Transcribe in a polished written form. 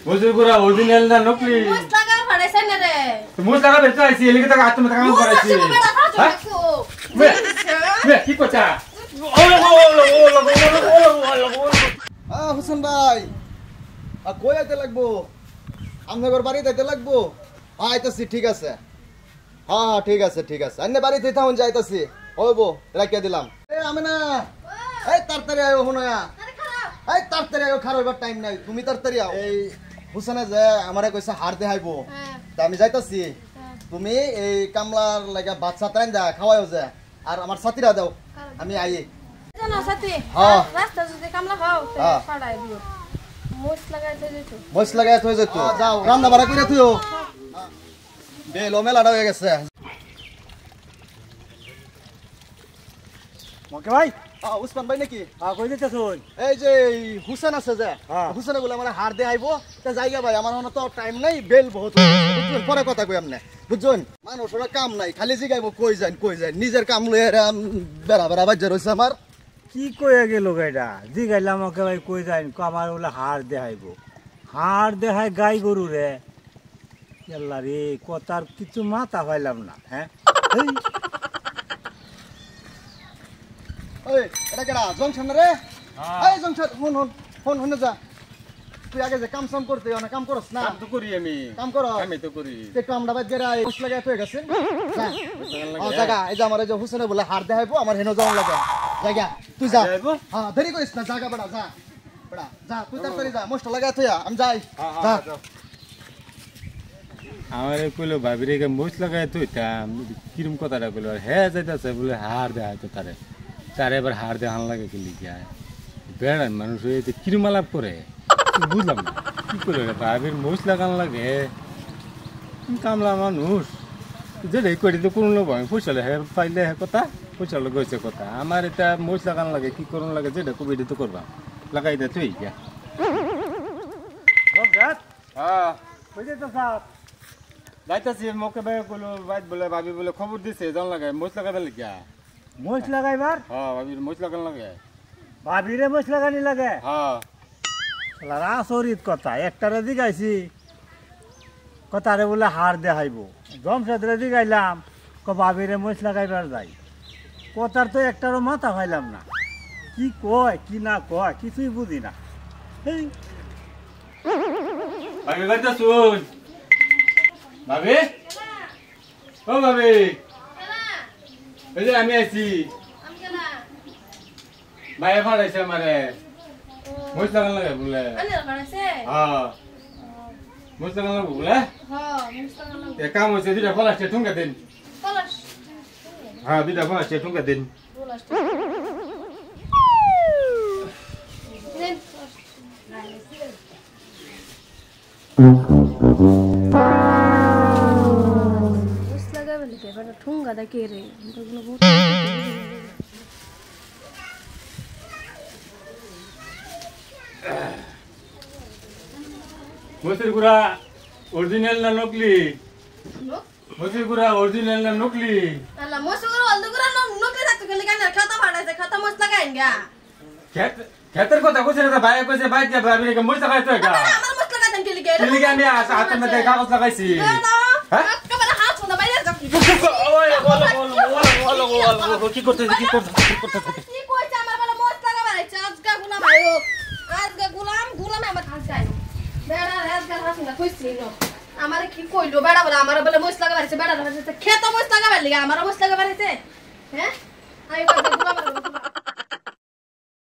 মজুর গুরা অরিজিনাল না নকলি মুছ লাগা ফাড়াইছে না রে মুছ লাগা বেচা আইছি এলিকে তো আত্ম কাম করাইছি বে কি কথা হুসেন ভাই কই আইতে লাগবো আমনগর বাড়ি যাইতে লাগবো আইতাছি ঠিক আছে হ্যাঁ ঠিক আছে আন্নে বাড়িতে থাকুন যাইতাছি হইবো রাখিয়া দিলাম আমি না এই তাড়াতাড়ি আয়ো হুনয়া এই তাড়াতাড়ি আয়ো খারাপ টাইম নাই তুমি তাড়াতাড়ি আও এই হুসেনে যে আমারে কইছে হার দেখাইবো তা আমি যাইতাছি তুমি এই কামলার লাগা বাচ্চা তাইন দা খাওয়ায়ও যে আর আমার সাথীরা দাও আমি আই জানা সাথী হ্যাঁ রাস্তা যদি কামলা খাও তে ফাড়াই দিও মুছ লাগাই থই যেত যাও রান্না বাড়া কইরা থইও বেলো মেলাটা হয়ে গেছে মকে ভাই উসমান ভাই নাকি কই দিতেছুন এই যে হুসেন আছে যে হুসেনে বলে আমার হার দে আইবো তা জায়গা ভাই আমার তো টাইম নাই বেল বহুত বুঝছেন পরে কথা কই আমনে বুঝছেন মানুষের কাম নাই খালি জিগাইবো কই যান নিজের কাম লয়ে বেড়া বেড়া বাজ্জা রইছে আমার কি কইয়া গেল গাইডা জি গাইলাম মকে ভাই কই যাইন আমার বলে হার দেখাইবো হার দেখায় গাই গরু রে আল্লাহ রে কথার কিছু মাথা পাইলাম না হ্যাঁ ওই এটা কেডা জংশন রে এই জংশন ফোন যা তুই আগে যে কাম করতে না কাম করছ না কাম তো করি আমি তো করি তে কামটা বাদ গেরা মুছ লাগাই থই গেছে জায়গা এই যে আমার এই যে হুসেনে বলে হার দেখাইবো আমার হেনো যাওয়া লাগে জায়গা তুই যা হ্যাঁ দেরি করিস না জায়গা বড়া যা তুই তাড়াতাড়ি যা মোস্ট লাগাই থইয়া আমি যাই যা আমারে কইলো ভাবিরে কে মুছ লাগাই তুইতাম কিরম কথাটা কইলো আর হ্যাঁ যাইতাছে বলে হার দেখাই তো তারে এবার হার দেখান লাগে কি লিখা বেড়ান মানুষ হইতে কিরম আলাপ করে বুঝলাম না কি করে ভাবির মুছ লাগান লাগে কামলা মানুষ যেটাই করি তো কোনো লোক পয়সা হে পাইলে হে কথা পয়সা লোক গেছে কথা আমার এটা মুছ লাগান লাগে কি করুন লাগে যেটা কবি তো করবা লাগাই দে তুই গিয়া হ্যাঁ যাইতাছি মোকে ভাই কইলো বাইত বলে ভাবি বলে খবর দিছে জান লাগে মুছ লাগাবে লাগিয়া মুছ লাগাইবার হ্যাঁ ভাবির মুছ লাগান লাগে ভাবিরে মুছ লাগানি লাগে হ্যাঁ রাসরিত কথা একটারে দিগাইছি কথারে বলে হার দেখাইবো জমশেদরে দিগাইলাম ভাবিরে মুছ লাগাইবার যাই কথার তো একটারও মাথা পাইলাম না কি কয় কি না কয় কিছুই বুঝি না ভাবি বাইতা শুন ভাবি ও ভাবি এই যে আমি আইছি ভাইয়া ফাড়াইছে আমারে মুছ লাগান লাগে বলে হ্যাঁ মুছ লাগান লাগে বলে কাম হয়েছে দুইটা ফলাসটা ঠুঙ্গা দিন হ্যাঁ দুইটা ফলাসটা ঠুঙ্গা দিন ঠুঙ্গা দা কে রে মসির গুড়া অরিজিনাল না নকলি মসির গুড়া অরিজিনাল না নকলি আল্লাহ মসির গুড়া অলদু গুড়া নকলি থাকতো কেন কেন খাতা ফাড়াইছে খাতা মস লাগাইন গা খেতের কথা কইছে না ভাই কইছে ভাই দিয়া ভাবি কে মস লাগাইতো গা আমার মস লাগাইতেন কি লিগে কি লিগে আমি হাতে মধ্যে কাগজ লাগাইছি হ্যাঁ কবে হাত শোনা বাইরে যা ওই বল কি করতে কি কইছে আমার বলে মস লাগাবার আছে আজকা গুলাম আয়ো আজকা গুলাম আমার খাসাই বেড়া আজকা হাসিনা কইছি ন আমারে কি কইলো বেড়া বলে আমার বলে মস লাগাবার আছে বেড়া খেত মস লাগাবার লাগি আমার মস লাগাবার আছে হ্যাঁ আই কথা গুলাম